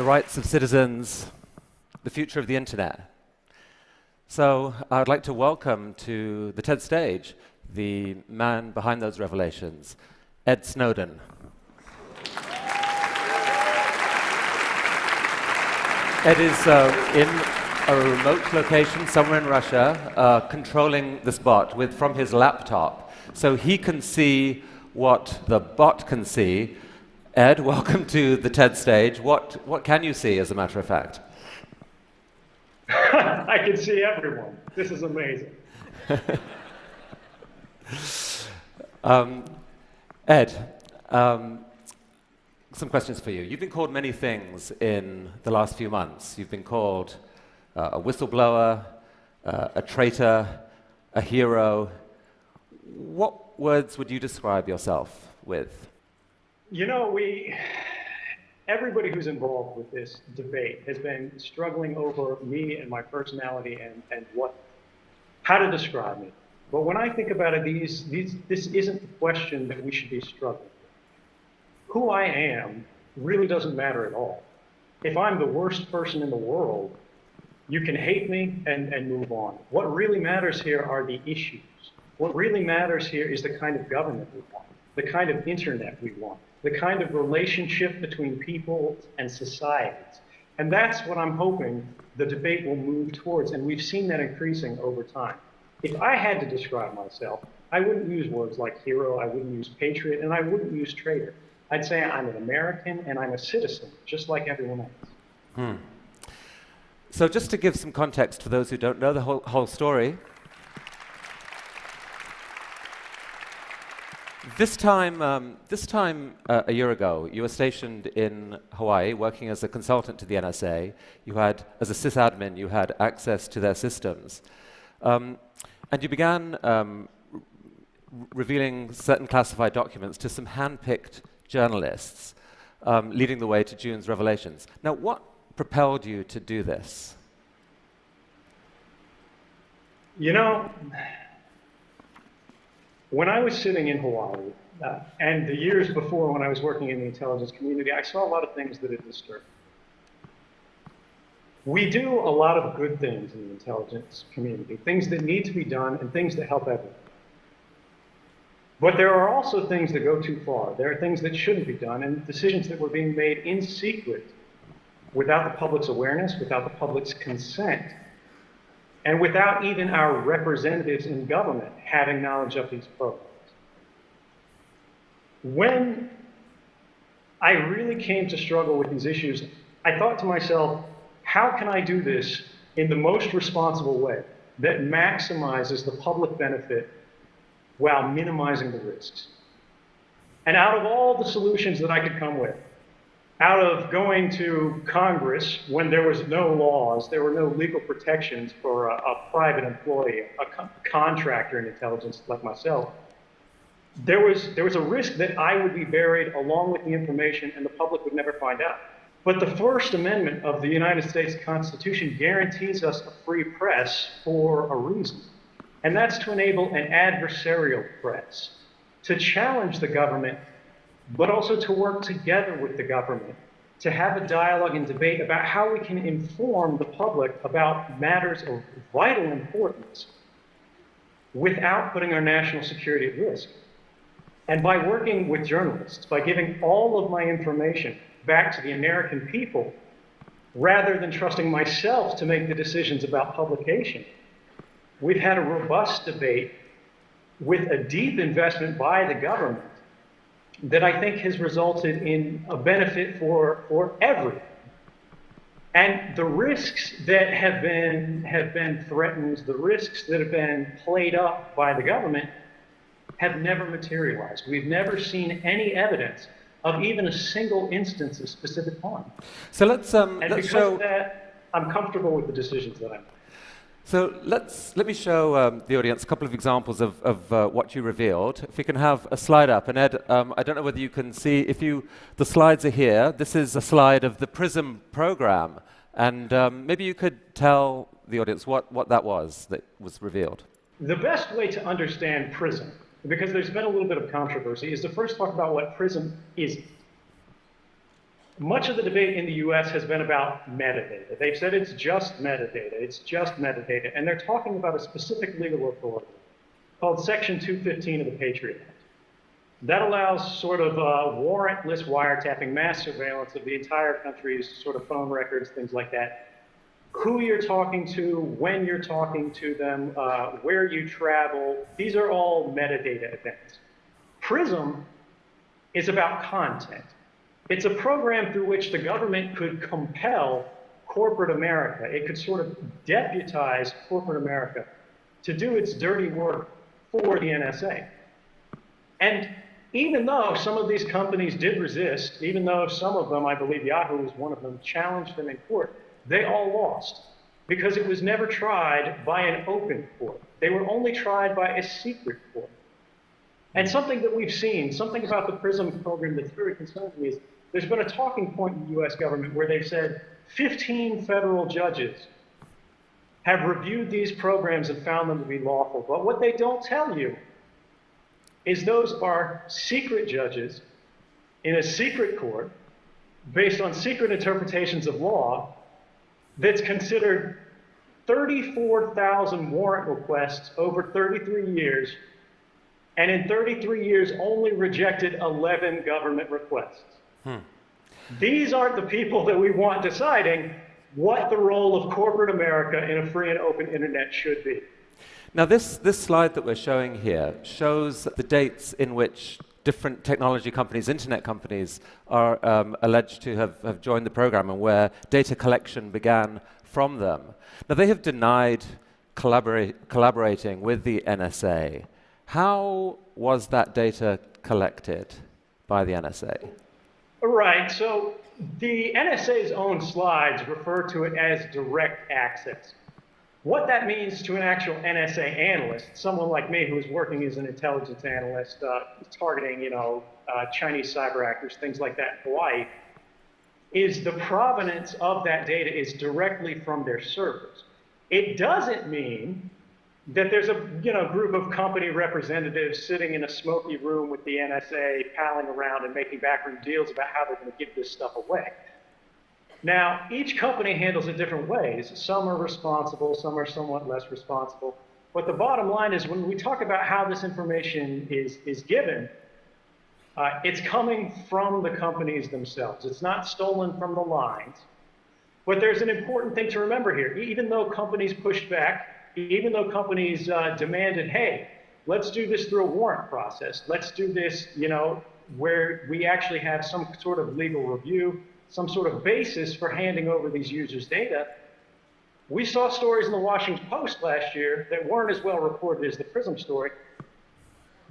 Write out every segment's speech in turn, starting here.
the rights of citizens, the future of the internet. So I'd like to welcome to the TED stage the man behind those revelations, Ed Snowden. Ed is in a remote location somewhere in Russia, controlling this bot from his laptop, so he can see what the bot can see. Ed, welcome to the TED stage. What can you see, as a matter of fact? I can see everyone. This is amazing. Ed, some questions for you. You've been called many things in the last few months. You've been called a whistleblower, a traitor, a hero. What words would you describe yourself with? You know, everybody who's involved with this debate has been struggling over me and my personality and how to describe me. But when I think about it, this isn't the question that we should be struggling with. Who I am really doesn't matter at all. If I'm the worst person in the world, you can hate me and move on. What really matters here are the issues. What really matters here is the kind of government we want, the kind of internet we want, the kind of relationship between people and societies. And that's what I'm hoping the debate will move towards, and we've seen that increasing over time. If I had to describe myself, I wouldn't use words like hero, I wouldn't use patriot, and I wouldn't use traitor. I'd say I'm an American and I'm a citizen, just like everyone else. So just to give some context for those who don't know the whole story, This time a year ago, you were stationed in Hawaii, working as a consultant to the NSA. You had, as a sysadmin, you had access to their systems. And you began revealing certain classified documents to some hand-picked journalists, leading the way to June's revelations. Now, what propelled you to do this? You know, when I was sitting in Hawaii, and the years before when I was working in the intelligence community, I saw a lot of things that had disturbed me. We do a lot of good things in the intelligence community, things that need to be done and things that help everyone. But there are also things that go too far. There are things that shouldn't be done and decisions that were being made in secret without the public's awareness, without the public's consent, and without even our representatives in government having knowledge of these programs. When I really came to struggle with these issues, I thought to myself, how can I do this in the most responsible way that maximizes the public benefit while minimizing the risks? And out of all the solutions that I could come with, out of going to Congress when there was no laws, there were no legal protections for a private employee, a contractor in intelligence like myself, there was a risk that I would be buried along with the information and the public would never find out. But the First Amendment of the United States Constitution guarantees us a free press for a reason. And that's to enable an adversarial press, to challenge the government, but also to work together with the government, to have a dialogue and debate about how we can inform the public about matters of vital importance without putting our national security at risk. And by working with journalists, by giving all of my information back to the American people, rather than trusting myself to make the decisions about publication, we've had a robust debate with a deep investment by the government that I think has resulted in a benefit for everyone. And the risks that have been threatened, the risks that have been played up by the government have never materialized. We've never seen any evidence of even a single instance of specific harm. So let's because of that, I'm comfortable with the decisions that I make. So let me show the audience a couple of examples of what you revealed. If we can have a slide up, and Ed, I don't know whether you can see, the slides are here. This is a slide of the PRISM program, and maybe you could tell the audience what that was that was revealed. The best way to understand PRISM, because there's been a little bit of controversy, is to first talk about what PRISM isn't. much of the debate in the US has been about metadata. They've said it's just metadata, it's just metadata, and they're talking about a specific legal authority called Section 215 of the Patriot Act. That allows sort of warrantless wiretapping, mass surveillance of the entire country's sort of phone records, things like that. Who you're talking to, when you're talking to them, where you travel, these are all metadata events. PRISM is about content. It's a program through which the government could compel corporate America. It could sort of deputize corporate America to do its dirty work for the NSA. And even though some of these companies did resist, even though some of them, I believe Yahoo was one of them, challenged them in court, they all lost because it was never tried by an open court. They were only tried by a secret court. And something that we've seen, something about the PRISM program that's very concerning me is there's been a talking point in the US government where they've said 15 federal judges have reviewed these programs and found them to be lawful. But what they don't tell you is those are secret judges in a secret court based on secret interpretations of law that's considered 34,000 warrant requests over 33 years, and in 33 years only rejected 11 government requests. These aren't the people that we want deciding what the role of corporate America in a free and open internet should be. Now this slide that we're showing here shows the dates in which different technology companies, internet companies, are alleged to have joined the program and where data collection began from them. Now they have denied collaborating with the NSA. How was that data collected by the NSA? Right, so the NSA's own slides refer to it as direct access. What that means to an actual NSA analyst, someone like me who is working as an intelligence analyst, targeting, Chinese cyber actors, things like that in Hawaii, is the provenance of that data is directly from their servers. It doesn't mean that there's a group of company representatives sitting in a smoky room with the NSA, palling around and making backroom deals about how they're going to give this stuff away. Now, each company handles it different ways. Some are responsible, some are somewhat less responsible. But the bottom line is when we talk about how this information is given, it's coming from the companies themselves. It's not stolen from the lines. But there's an important thing to remember here. Even though companies pushed back, even though companies demanded, hey, let's do this through a warrant process. Let's do this, where we actually have some sort of legal review, some sort of basis for handing over these users' data. We saw stories in the Washington Post last year that weren't as well reported as the PRISM story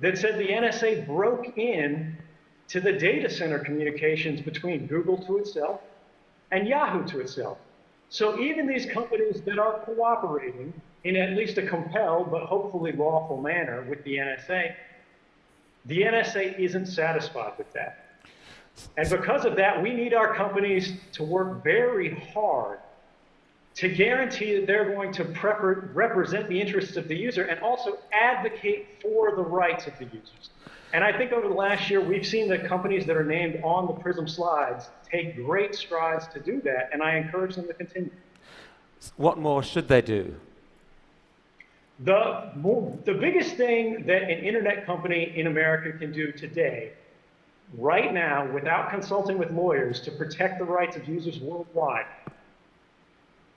that said the NSA broke in to the data center communications between Google to itself and Yahoo to itself. So even these companies that are cooperating in at least a compelled but hopefully lawful manner with the NSA isn't satisfied with that. And because of that, we need our companies to work very hard to guarantee that they're going to represent the interests of the user and also advocate for the rights of the users. And I think over the last year, we've seen the companies that are named on the PRISM slides take great strides to do that, and I encourage them to continue. What more should they do? The biggest thing that an internet company in America can do today, right now, without consulting with lawyers to protect the rights of users worldwide,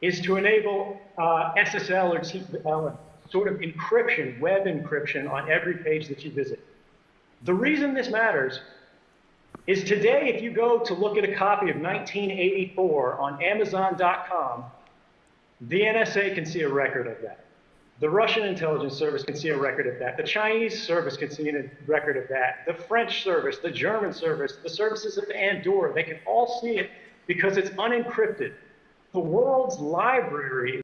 is to enable SSL or TLS, sort of encryption, web encryption on every page that you visit. The reason this matters is today, if you go to look at a copy of 1984 on Amazon.com, the NSA can see a record of that. The Russian intelligence service can see a record of that. The Chinese service can see a record of that. The French service, the German service, the services of Andorra, they can all see it because it's unencrypted. The world's library